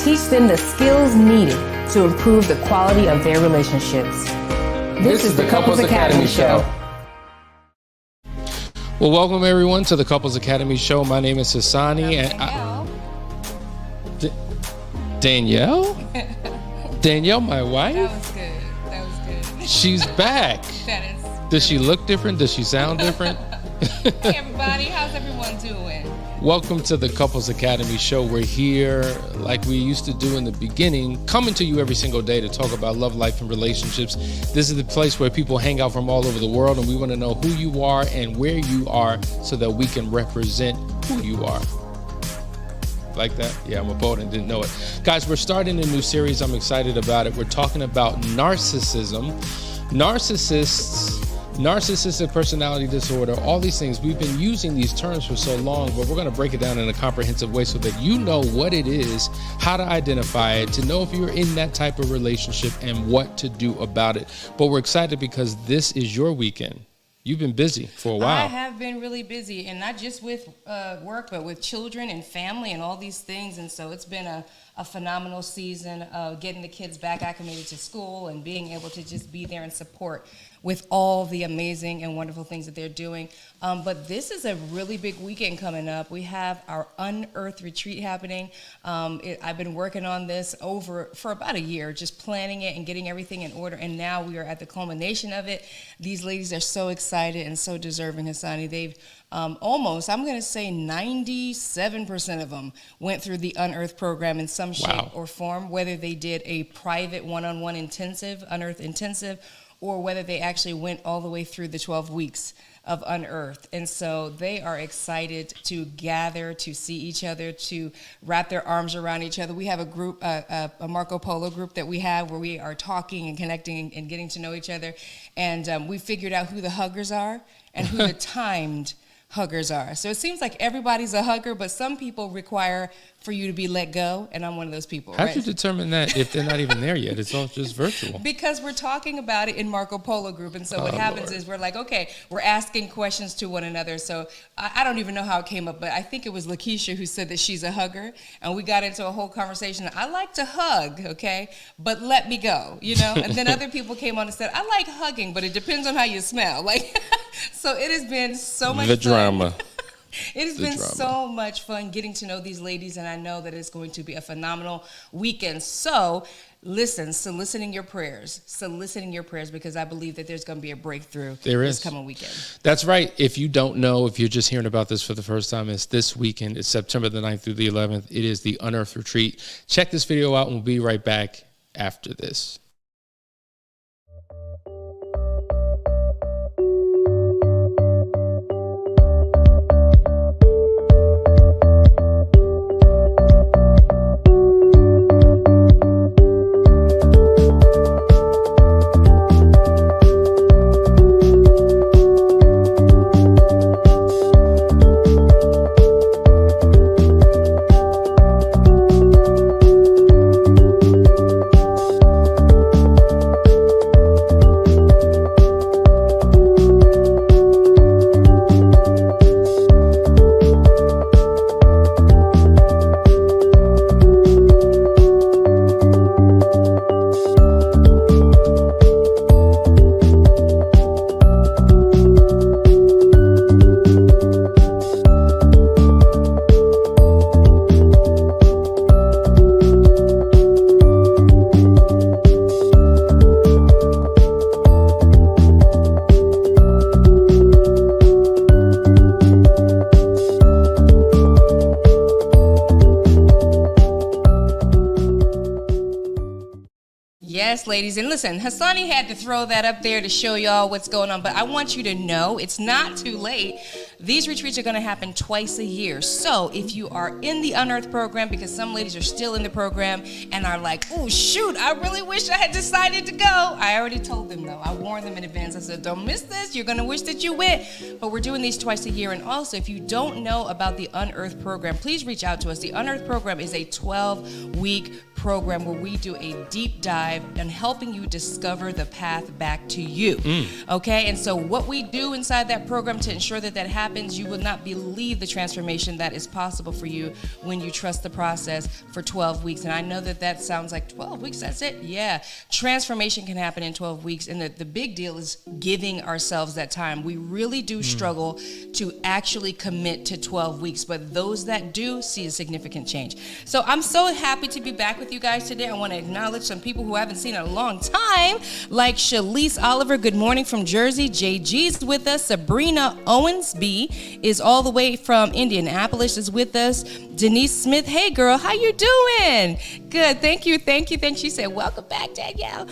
teach them the skills needed to improve the quality of their relationships. This is the Couples Academy Show. Well, welcome everyone to the Couples Academy Show. My name is Hasani and Danielle. Danielle, my wife. That was good. She's back. That is. Does she look different? Does she sound different? Hey everybody, how's everyone doing? Welcome to the Couples Academy Show. We're here like we used to do in the beginning, coming to you every single day to talk about love, life, and relationships. This is the place where people hang out from all over the world, and we want to know who you are and where you are so that we can represent who you are. Like that? Yeah, I'm a poet and didn't know it. Guys, we're starting a new series. I'm excited about it. We're talking about narcissism, narcissistic personality disorder, all these things. We've been using these terms for so long, but we're going to break it down in a comprehensive way so that you know what it is, how to identify it, to know if you're in that type of relationship and what to do about it. But we're excited because this is your weekend. You've been busy for a while. I have been really busy, and not just with work, but with children and family and all these things. And so it's been a phenomenal season of getting the kids back acclimated to school and being able to just be there and support with all the amazing and wonderful things that they're doing. But this is a really big weekend coming up. We have our Unearthed retreat happening. I've been working on this for about a year, just planning it and getting everything in order. And now we are at the culmination of it. These ladies are so excited and so deserving, Hasani. They've almost, I'm going to say 97% of them went through the Unearthed program in some shape or form, whether they did a private one-on-one intensive, Unearthed intensive, or whether they actually went all the way through the 12 weeks of Unearthed. And so they are excited to gather, to see each other, to wrap their arms around each other. We have a group, a Marco Polo group that we have where we are talking and connecting and getting to know each other. And we figured out who the huggers are and who the timed huggers are. So it seems like everybody's a hugger, but some people require for you to be let go, and I'm one of those people. How'd you determine that if they're not even there yet? It's all just virtual. Because we're talking about it in Marco Polo group, and so what happens is we're like, okay, we're asking questions to one another. So I don't even know how it came up, but I think it was Lakeisha who said that she's a hugger, and we got into a whole conversation. I like to hug, okay, but let me go, you know? And then other people came on and said, I like hugging, but it depends on how you smell. Like, so it has been so much fun. Drama. It has been so much fun getting to know these ladies, and I know that it's going to be a phenomenal weekend. So listen, soliciting your prayers, because I believe that there's going to be a breakthrough this coming weekend. That's right. If you don't know, if you're just hearing about this for the first time, it's this weekend. It's September the 9th through the 11th. It is the Unearthed Retreat. Check this video out, and we'll be right back after this. Yes, ladies, and listen, Hasani had to throw that up there to show y'all what's going on, but I want you to know it's not too late. These retreats are going to happen twice a year. So if you are in the Unearthed program, because some ladies are still in the program and are like, oh, shoot, I really wish I had decided to go. I already told them, though. I warned them in advance. I said, don't miss this. You're going to wish that you went. But we're doing these twice a year. And also, if you don't know about the Unearthed program, please reach out to us. The Unearthed program is a 12-week program where we do a deep dive on helping you discover the path back to you. Okay, and so what we do inside that program to ensure that that happens, you will not believe the transformation that is possible for you when you trust the process for 12 weeks. And I know that that sounds like 12 weeks, that's it? Yeah, transformation can happen in 12 weeks. And the big deal is giving ourselves that time. We really do struggle to actually commit to 12 weeks, but those that do see a significant change. So I'm so happy to be back with you guys today. I want to acknowledge some people who I haven't seen in a long time, like Shalise Oliver, good morning from Jersey. JG's with us. Sabrina Owensby is all the way from Indianapolis, is with us. Denise Smith, hey girl, how you doing? Good, thank you. She said, welcome back, Danielle.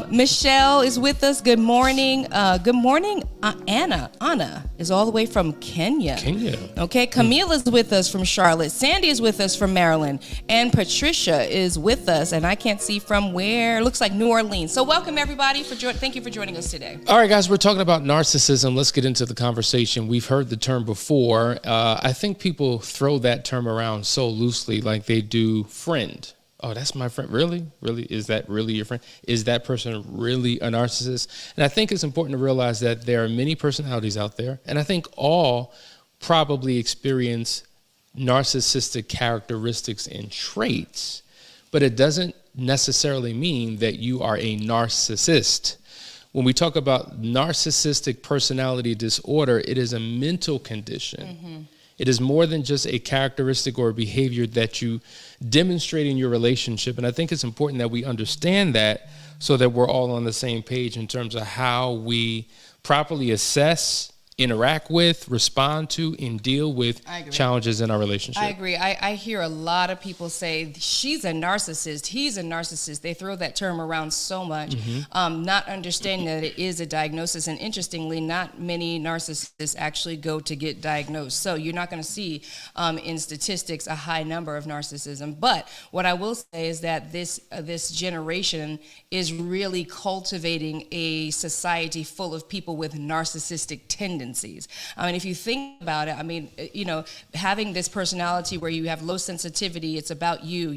Michelle is with us. Good morning. Anna is all the way from Kenya. Okay, Camila's with us from Charlotte. Sandy is with us from Maryland. And Patricia is with us, and I can't see from where. Looks like New Orleans. So welcome everybody. Thank you for joining us today. All right, guys, we're talking about narcissism. Let's get into the conversation. We've heard the term before. I think people throw that term around so loosely, like they do friend. Oh, that's my friend. Really? Is that really your friend? Is that person really a narcissist? And I think it's important to realize that there are many personalities out there, and I think all probably experience narcissistic characteristics and traits, but it doesn't necessarily mean that you are a narcissist. When we talk about narcissistic personality disorder, it is a mental condition. It is more than just a characteristic or a behavior that you demonstrate in your relationship. And I think it's important that we understand that so that we're all on the same page in terms of how we properly assess, interact with, respond to, and deal with challenges in our relationship. I agree. I hear a lot of people say, she's a narcissist, he's a narcissist. They throw that term around so much, not understanding that it is a diagnosis. And interestingly, not many narcissists actually go to get diagnosed. So you're not going to see in statistics a high number of narcissism. But what I will say is that this generation is really cultivating a society full of people with narcissistic tendencies. I mean, if you think about it, I mean, having this personality where you have low sensitivity, it's about you.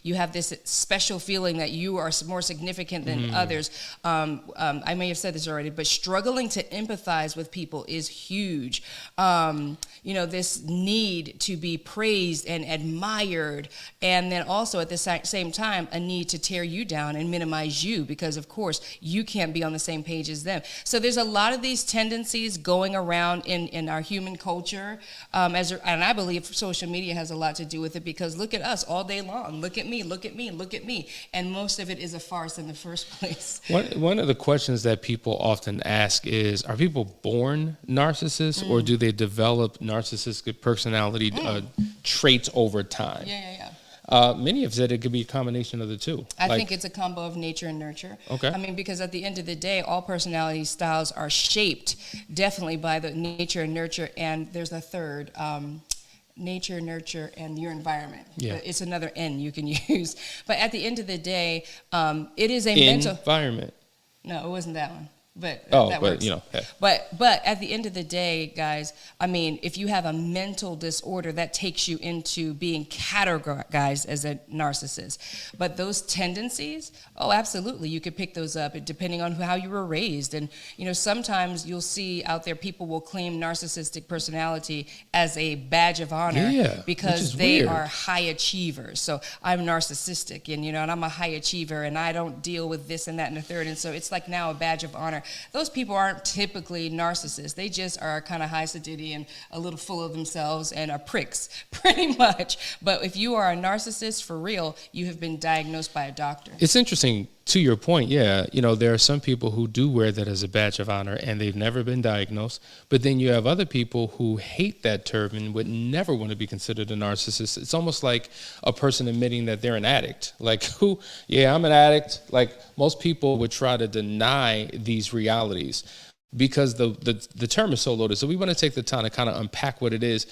You have this special feeling that you are more significant than others. I may have said this already, but struggling to empathize with people is huge. This need to be praised and admired, and then also at the same time, a need to tear you down and minimize you because, of course, you can't be on the same page as them. So there's a lot of these tendencies going around in our human culture, and I believe social media has a lot to do with it because look at us all day long. Look at me, look at me, look at me. And most of it is a farce in the first place. One of the questions that people often ask is, are people born narcissists or do they develop narcissistic personality traits over time? Yeah. Many have said it could be a combination of the two. I think it's a combo of nature and nurture. Okay. I mean, because at the end of the day, all personality styles are shaped definitely by the nature and nurture, and there's a third, nature, nurture, and your environment. Yeah. It's another N you can use. But at the end of the day, it is a mental... Environment. No, it wasn't that one. But that works. Hey. But at the end of the day, guys, I mean, if you have a mental disorder, that takes you into being categorized as a narcissist. But those tendencies, oh, absolutely, you could pick those up depending on how you were raised. And sometimes you'll see out there people will claim narcissistic personality as a badge of honor because they are high achievers. So I'm narcissistic, and I'm a high achiever, and I don't deal with this and that and the third. And so it's like now a badge of honor. Those people aren't typically narcissists. They just are kind of high sedity and a little full of themselves and are pricks, pretty much. But if you are a narcissist for real, you have been diagnosed by a doctor. It's interesting. To your point, there are some people who do wear that as a badge of honor and they've never been diagnosed. But then you have other people who hate that term and would never want to be considered a narcissist. It's almost like a person admitting that they're an addict. Like, I'm an addict. Like, most people would try to deny these realities because the term is so loaded. So we want to take the time to kind of unpack what it is.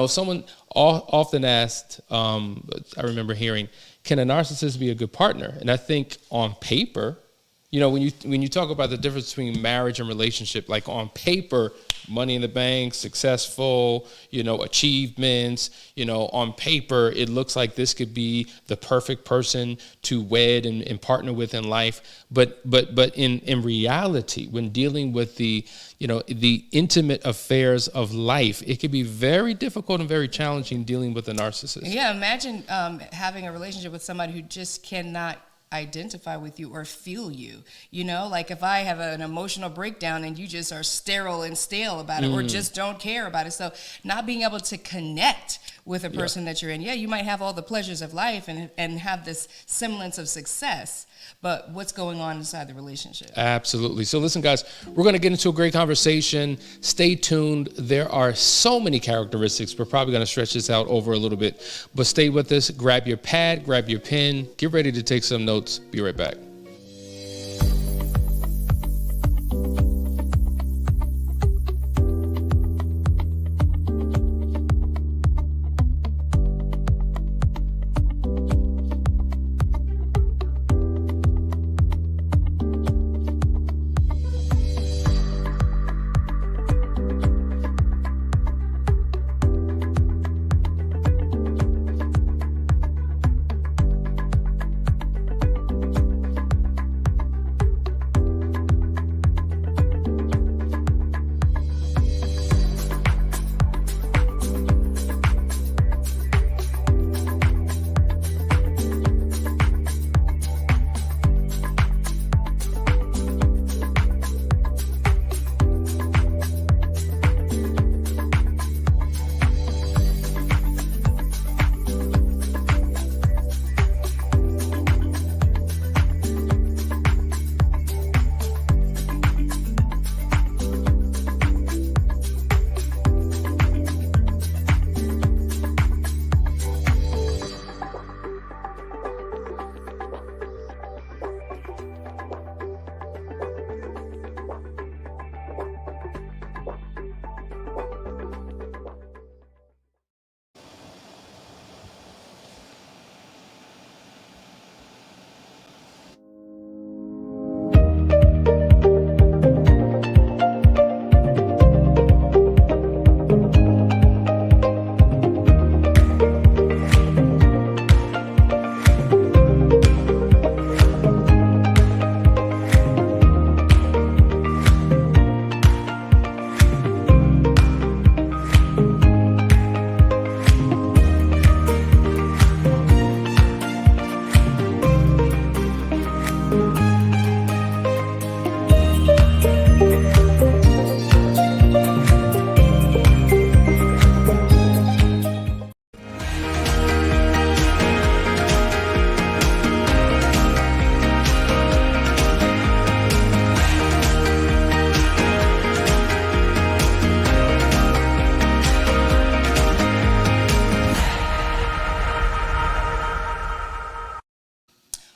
Someone often asked, I remember hearing, can a narcissist be a good partner? And I think on paper, when you talk about the difference between marriage and relationship, like on paper, money in the bank, successful, achievements, on paper, it looks like this could be the perfect person to wed and partner with in life. But in reality, when dealing with the intimate affairs of life, it can be very difficult and very challenging dealing with a narcissist. Yeah, imagine having a relationship with somebody who just cannot identify with you or feel you. Like if I have an emotional breakdown and you just are sterile and stale about it, or just don't care about it. So not being able to connect with a person that you're in. Yeah, you might have all the pleasures of life and have this semblance of success, but what's going on inside the relationship? Absolutely. So listen, guys, we're going to get into a great conversation. Stay tuned. There are so many characteristics. We're probably going to stretch this out over a little bit, but stay with us. Grab your pad, grab your pen, get ready to take some notes. Be right back.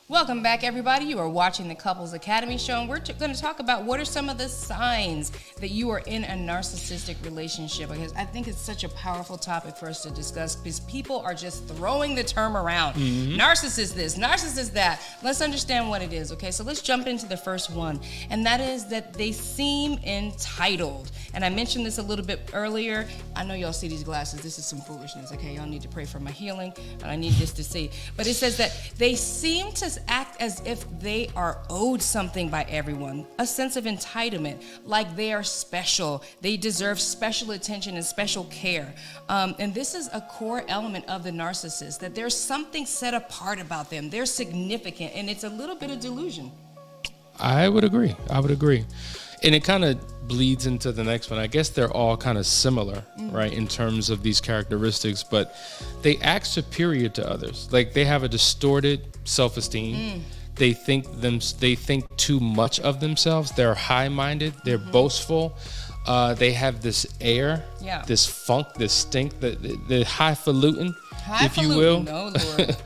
Welcome back, everybody. You are watching the Couples Academy show, and we're going to talk about what are some of the signs that you are in a narcissistic relationship, because I think it's such a powerful topic for us to discuss, because people are just throwing the term around. Narcissist this, narcissist that. Let's understand what it is, okay? So let's jump into the first one, and that is that they seem entitled. And I mentioned this a little bit earlier. I know y'all see these glasses. This is some foolishness, okay? Y'all need to pray for my healing, and I need this to see. But it says that they seem to act as if they are owed something by everyone, a sense of entitlement, like they are special, they deserve special attention and special care. And this is a core element of the narcissist, that there's something set apart about them. They're significant, and it's a little bit of delusion. I would agree. And it kind of bleeds into the next one. I guess they're all kind of similar, right, in terms of these characteristics, but they act superior to others. Like they have a distorted self-esteem. They think too much of themselves. They're high-minded. They're boastful. They have this air, this funk, this stink, the highfalutin, if you will. No, Lord.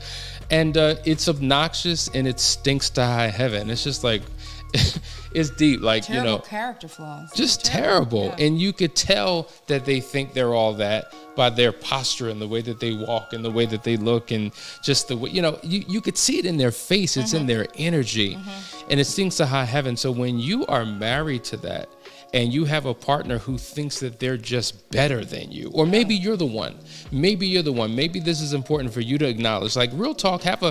And it's obnoxious and it stinks to high heaven. It's just like, it's deep, like, terrible character flaws. Just terrible. Yeah. And you could tell that they think they're all that by their posture and the way that they walk and the way that they look and just the way, you could see it in their face. It's in their energy and it stinks to high heaven. So when you are married to that and you have a partner who thinks that they're just better than you, or maybe you're the one. Maybe this is important for you to acknowledge. Like, real talk, have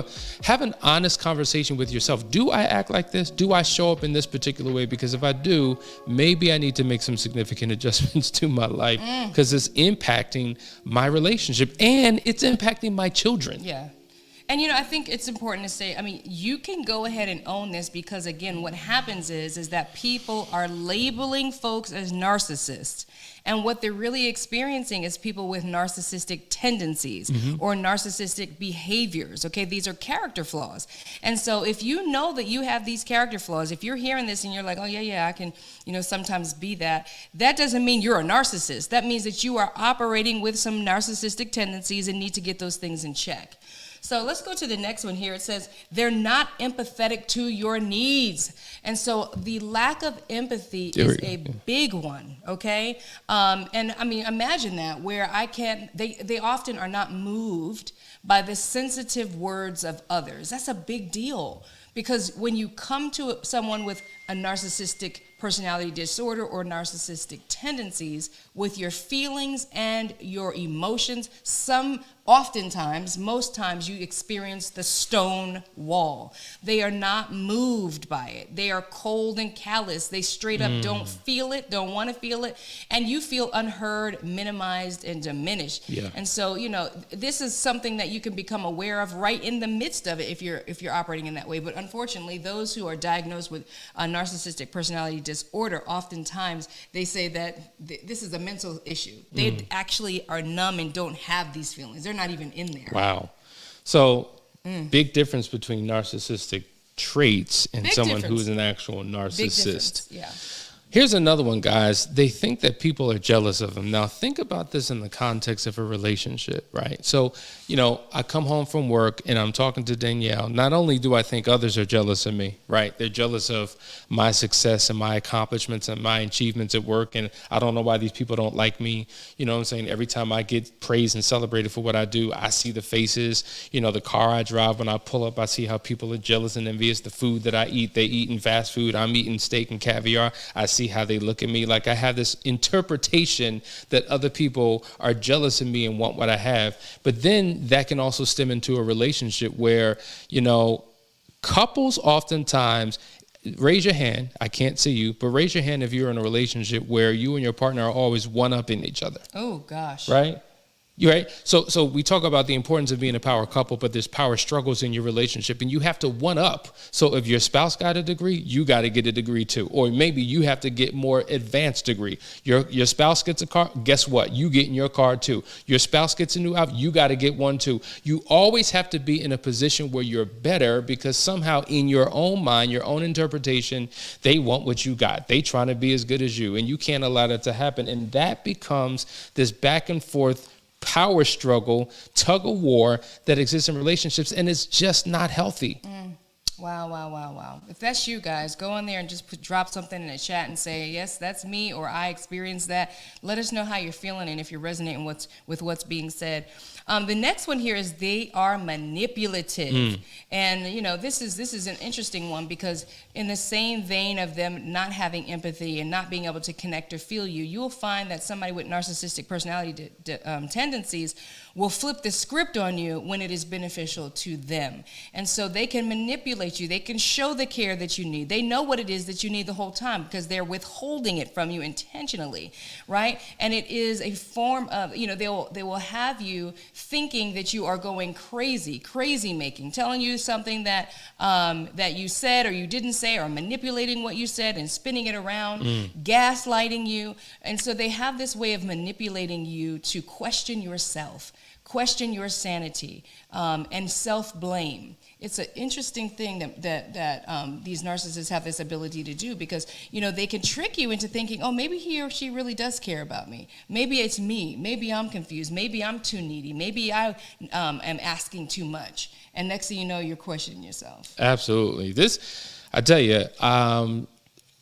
an honest conversation with yourself. Do I act like this? Do I show up in this particular way? Because if I do, maybe I need to make some significant adjustments to my life, because it's impacting my relationship and it's impacting my children. Yeah. And, I think it's important to say, you can go ahead and own this, because, again, what happens is that people are labeling folks as narcissists. And what they're really experiencing is people with narcissistic tendencies or narcissistic behaviors. Okay, these are character flaws. And so if you know that you have these character flaws, if you're hearing this and you're like, oh, yeah, I can, sometimes be that, that doesn't mean you're a narcissist. That means that you are operating with some narcissistic tendencies and need to get those things in check. So let's go to the next one here. It says, they're not empathetic to your needs. And so the lack of empathy is a big one, okay? Imagine that, where they often are not moved by the sensitive words of others. That's a big deal, because when you come to someone with a narcissistic personality disorder or narcissistic tendencies, with your feelings and your emotions, most times you experience the stone wall. They are not moved by it. They are cold and callous. They straight up don't feel it, don't want to feel it, and you feel unheard, minimized, and diminished. Yeah. And so, this is something that you can become aware of right in the midst of it if you're operating in that way. But unfortunately, those who are diagnosed with a narcissistic personality disorder, oftentimes they say that this is a mental issue. They actually are numb and don't have these feelings. They're not even in there. Wow. So big difference between narcissistic traits and someone who's an actual narcissist. Yeah. Here's another one, guys. They think that people are jealous of them. Now, think about this in the context of a relationship, right? So, I come home from work and I'm talking to Danielle. Not only do I think others are jealous of me, right? They're jealous of my success and my accomplishments and my achievements at work. And I don't know why these people don't like me. You know what I'm saying? Every time I get praised and celebrated for what I do, I see the faces. The car I drive, when I pull up, I see how people are jealous and envious. The food that I eat, they eat in fast food. I'm eating steak and caviar. I see how they look at me. Like, I have this interpretation that other people are jealous of me and want what I have. But then that can also stem into a relationship where, couples oftentimes, raise your hand. I can't see you, but raise your hand if you're in a relationship where you and your partner are always one-upping each other. Oh, gosh. Right? You're right. So we talk about the importance of being a power couple, but there's power struggles in your relationship, and you have to one up. So if your spouse got a degree, you got to get a degree too. Or maybe you have to get more advanced degree. Your spouse gets a car. Guess what? You get in your car too. Your spouse gets a new outfit. You got to get one too. You always have to be in a position where you're better, because somehow in your own mind, your own interpretation, they want what you got. They trying to be as good as you, and you can't allow that to happen. And that becomes this back and forth power struggle, tug of war that exists in relationships, and it's just not healthy. Wow. If that's you guys, go in there and just drop something in the chat and say, yes, that's me, or I experienced that. Let us know how you're feeling and if you're resonating with what's being said. The next one here is they are manipulative. And, this is an interesting one, because in the same vein of them not having empathy and not being able to connect or feel you, you'll find that somebody with narcissistic personality tendencies will flip the script on you when it is beneficial to them. And so they can manipulate you. They can show the care that you need. They know what it is that you need the whole time, because they're withholding it from you intentionally, right? And it is a form of, they will have you thinking that you are going crazy making, telling you something that that you said or you didn't say, or manipulating what you said and spinning it around, gaslighting you. And so they have this way of manipulating you to question yourself, question your sanity, and self-blame. It's an interesting thing that these narcissists have this ability to do, because, they can trick you into thinking, oh, maybe he or she really does care about me. Maybe it's me. Maybe I'm confused. Maybe I'm too needy. Maybe I am asking too much. And next thing you know, you're questioning yourself. Absolutely. I tell you,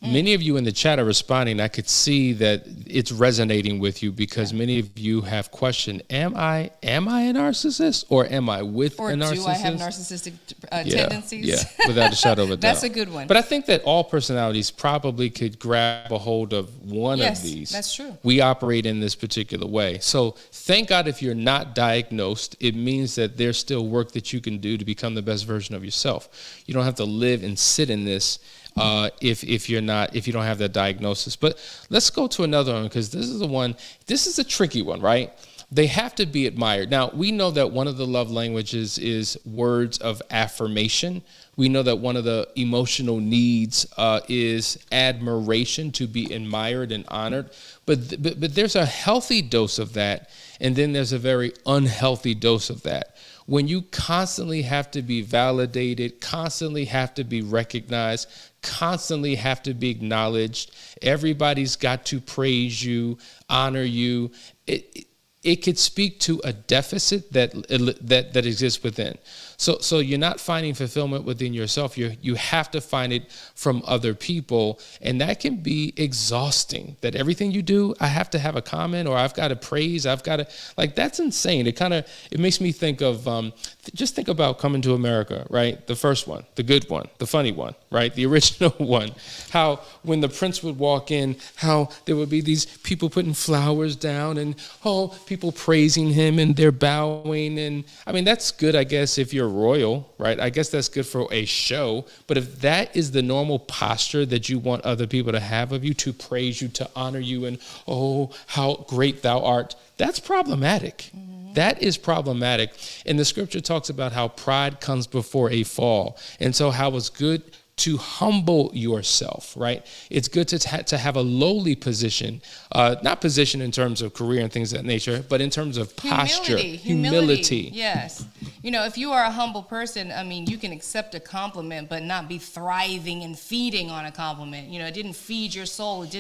Many of you in the chat are responding. I could see that it's resonating with you because many of you have questioned, am I a narcissist or am I with a narcissist? Or do I have narcissistic tendencies? Yeah, without a shadow of a doubt. That's a good one. But I think that all personalities probably could grab a hold of one of these. That's true. We operate in this particular way. So thank God if you're not diagnosed, it means that there's still work that you can do to become the best version of yourself. You don't have to live and sit in this if you don't have that diagnosis. But let's go to another one, because this is a tricky one, right? They have to be admired. Now, we know that one of the love languages is words of affirmation. We know that one of the emotional needs is admiration, to be admired and honored. But there's a healthy dose of that, and then there's a very unhealthy dose of that. When you constantly have to be validated, constantly have to be recognized, constantly have to be acknowledged, everybody's got to praise you, honor you, it could speak to a deficit that exists within. So you're not finding fulfillment within yourself. You have to find it from other people, and that can be exhausting. That everything you do, I have to have a comment, or I've got to praise. I've got to, like, that's insane. It makes me think of just think about Coming to America, right? The first one, the good one, the funny one, right? The original one. How when the prince would walk in, how there would be these people putting flowers down, and people praising him, and they're bowing, and I mean that's good, I guess, if you're royal, right? I guess that's good for a show. But if that is the normal posture that you want other people to have of you, to praise you, to honor you, and oh, how great thou art, that's problematic. Mm-hmm. That is problematic. And the scripture talks about how pride comes before a fall. And so how it's good to humble yourself, right? It's good to have a lowly position, not position in terms of career and things of that nature, but in terms of posture, humility. Yes. You know, if you are a humble person, I mean, you can accept a compliment, but not be thriving and feeding on a compliment. You know, it didn't feed your soul. It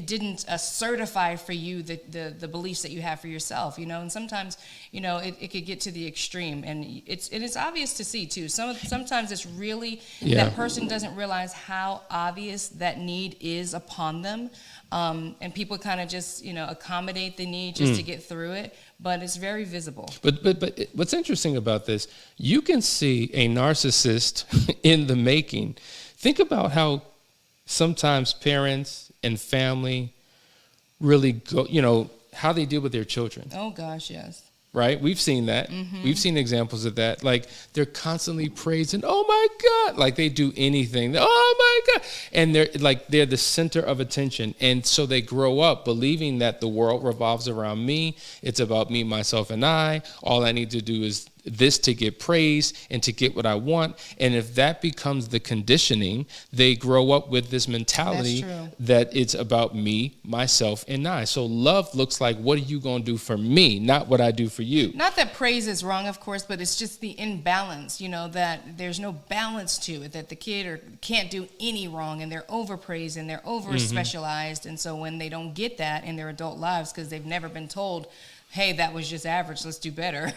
didn't certify for you the beliefs that you have for yourself, you know, and sometimes, you know, it could get to the extreme, and it's obvious to see too. Sometimes it's really, that person doesn't realize how obvious that need is upon them, and people kind of just, you know, accommodate the need just to get through it, but it's very visible. But what's interesting about this, you can see a narcissist in the making. Think about how sometimes parents and family really go, you know, how they deal with their children. Oh gosh, yes. Right? We've seen that. Mm-hmm. We've seen examples of that. Like, they're constantly praising, oh my God, like they do anything. Oh my God. And they're the center of attention. And so they grow up believing that the world revolves around me. It's about me, myself, and I. All I need to do is this to get praise and to get what I want. And if that becomes the conditioning, they grow up with this mentality that it's about me, myself, and I. So love looks like, what are you going to do for me, not what I do for you. Not that praise is wrong, of course, but it's just the imbalance, you know, that there's no balance to it, that the kid can't do any wrong, and they're overpraised and they're over specialized. And so when they don't get that in their adult lives, because they've never been told, hey, that was just average, let's do better.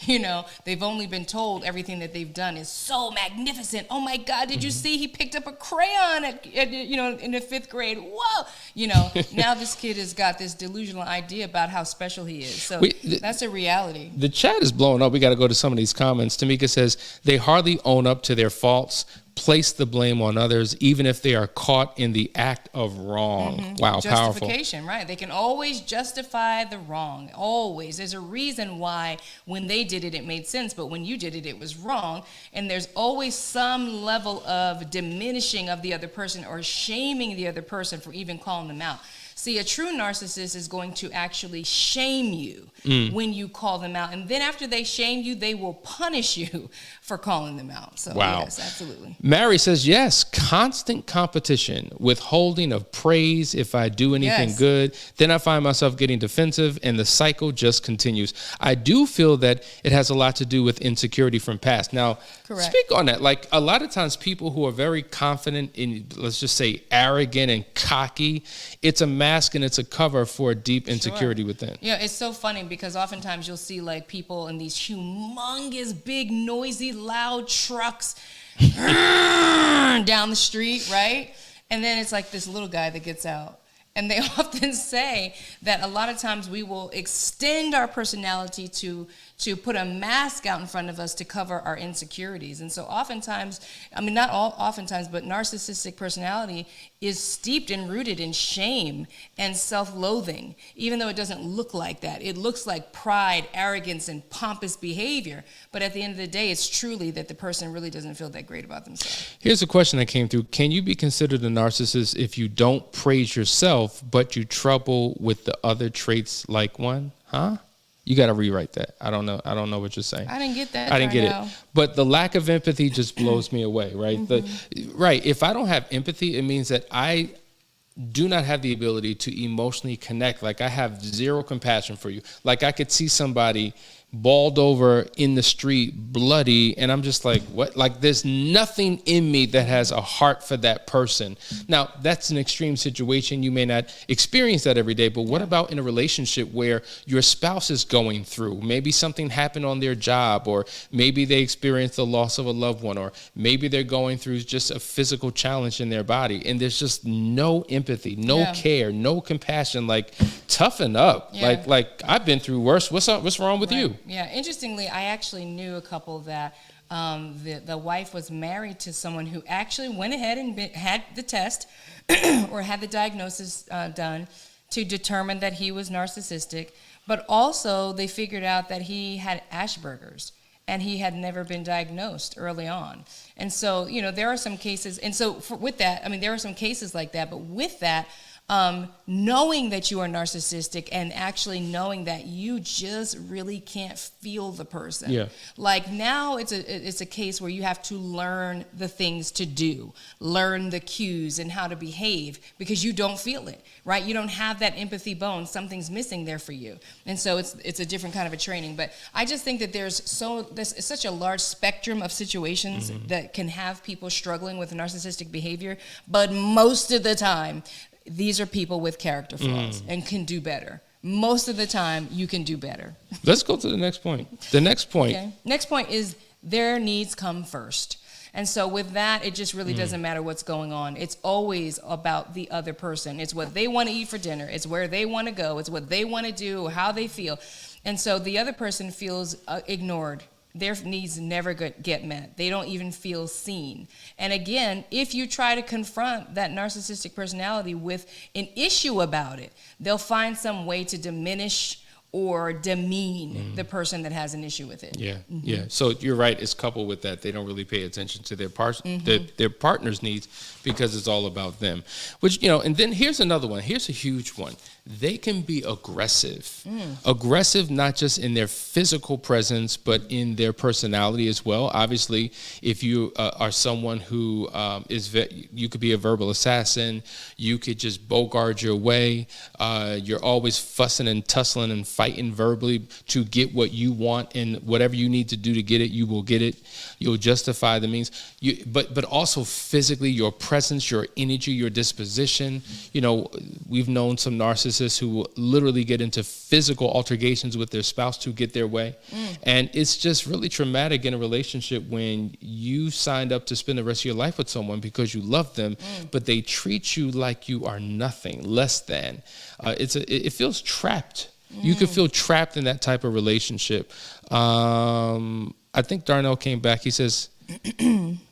You know, they've only been told everything that they've done is so magnificent. Oh my God, did you see he picked up a crayon at you know, in the 5th grade? Whoa! You know, now this kid has got this delusional idea about how special he is. So that's a reality. The chat is blowing up. We got to go to some of these comments. Tamika says, they hardly own up to their faults, place the blame on others, even if they are caught in the act of wrong. Wow, powerful. Justification, right? They can always justify the wrong. Always. There's a reason why when they did it, it made sense, but when you did it, it was wrong. And there's always some level of diminishing of the other person or shaming the other person for even calling them out. See, a true narcissist is going to actually shame you when you call them out. And then after they shame you, they will punish you for calling them out. So, yes, absolutely. Mary says, yes, constant competition, withholding of praise if I do anything good. Then I find myself getting defensive, and the cycle just continues. I do feel that it has a lot to do with insecurity from past. Now, speak on that. Like, a lot of times people who are very confident in, let's just say, arrogant and cocky, it's a mask and it's a cover for a deep insecurity within. Yeah, it's so funny because oftentimes you'll see like people in these humongous, big, noisy, loud trucks down the street, right? And then it's like this little guy that gets out. And they often say that a lot of times we will extend our personality to put a mask out in front of us to cover our insecurities. And so oftentimes, I mean, not all oftentimes, but narcissistic personality is steeped and rooted in shame and self-loathing, even though it doesn't look like that. It looks like pride, arrogance, and pompous behavior. But at the end of the day, it's truly that the person really doesn't feel that great about themselves. Here's a question that came through. Can you be considered a narcissist if you don't praise yourself, but you trouble with the other traits like one? Huh? You got to rewrite that. I don't know what you're saying. I didn't get that. I didn't get it. But the lack of empathy just blows me away, right? Right. If I don't have empathy, it means that I do not have the ability to emotionally connect. Like I have zero compassion for you. Like I could see somebody balled over in the street, bloody, and I'm just like, what? Like there's nothing in me that has a heart for that person. Now, that's an extreme situation. You may not experience that every day, but what about in a relationship where your spouse is going through? Maybe something happened on their job, or maybe they experienced the loss of a loved one, or maybe they're going through just a physical challenge in their body, and there's just no empathy, no care, no compassion. Like, toughen up. Like I've been through worse. What's up? What's wrong with you? Yeah, interestingly, I actually knew a couple that the wife was married to someone who actually went ahead and had the test or had the diagnosis done to determine that he was narcissistic, but also they figured out that he had Asperger's and he had never been diagnosed early on. And so, there are some cases, and so with that, I mean, there are some cases like that, but with that, knowing that you are narcissistic and actually knowing that you just really can't feel the person. Yeah. Like now it's a case where you have to learn the things to do, learn the cues and how to behave because you don't feel it, right? You don't have that empathy bone. Something's missing there for you. And so it's a different kind of a training. But I just think that there's such a large spectrum of situations that can have people struggling with narcissistic behavior. But most of the time, these are people with character flaws and can do better. Most of the time, you can do better. Let's go to the next point. The next point. Okay. Next point is their needs come first. And so with that, it just really doesn't matter what's going on. It's always about the other person. It's what they want to eat for dinner. It's where they want to go. It's what they want to do, how they feel. And so the other person feels ignored. Their needs never get met. They don't even feel seen. And again, if you try to confront that narcissistic personality with an issue about it, they'll find some way to diminish or demean the person that has an issue with it. Yeah. So you're right. It's coupled with that. They don't really pay attention to their partner's needs because it's all about them. Which, and then here's another one. Here's a huge one. They can be aggressive. Aggressive not just in their physical presence, but in their personality as well. Obviously, if you are someone who you could be a verbal assassin. You could just bogart your way. You're always fussing and tussling and fighting verbally to get what you want, and whatever you need to do to get it, you will get it. You'll justify the means. But also physically, your presence, your energy, your disposition. We've known some narcissists who will literally get into physical altercations with their spouse to get their way. And it's just really traumatic in a relationship when you signed up to spend the rest of your life with someone because you love them, but they treat you like you are nothing, less than. It feels trapped. You could feel trapped in that type of relationship. I think Darnell came back. He says,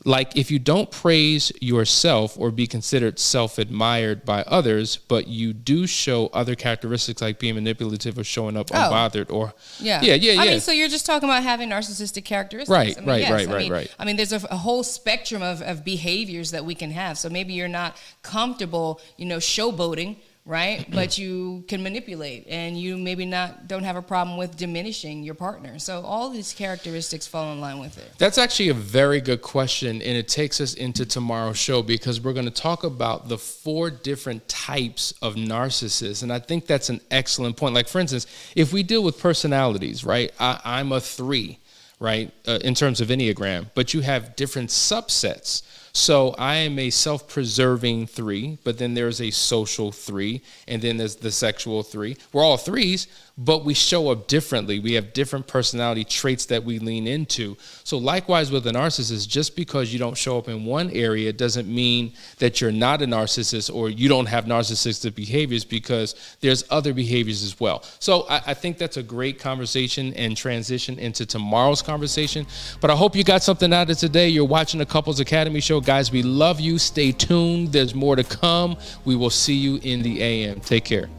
like, if you don't praise yourself or be considered self-admired by others, but you do show other characteristics like being manipulative or showing up unbothered or... Yeah. I mean, so you're just talking about having narcissistic characteristics. Right. I mean, there's a whole spectrum of behaviors that we can have. So maybe you're not comfortable, showboating, right? But you can manipulate, and you maybe don't have a problem with diminishing your partner. So all these characteristics fall in line with it. That's actually a very good question, and it takes us into tomorrow's show because we're going to talk about the 4 different types of narcissists, and I think that's an excellent point. Like, for instance, if we deal with personalities, right? I'm a 3, right, in terms of Enneagram, but you have different subsets. So I am a self-preserving 3, but then there's a social 3, and then there's the sexual 3. We're all 3s, but we show up differently. We have different personality traits that we lean into. So likewise with a narcissist, just because you don't show up in one area doesn't mean that you're not a narcissist or you don't have narcissistic behaviors, because there's other behaviors as well. So I think that's a great conversation and transition into tomorrow's conversation. But I hope you got something out of today. You're watching the Couples Academy show. Guys, we love you. Stay tuned. There's more to come. We will see you in the AM. Take care.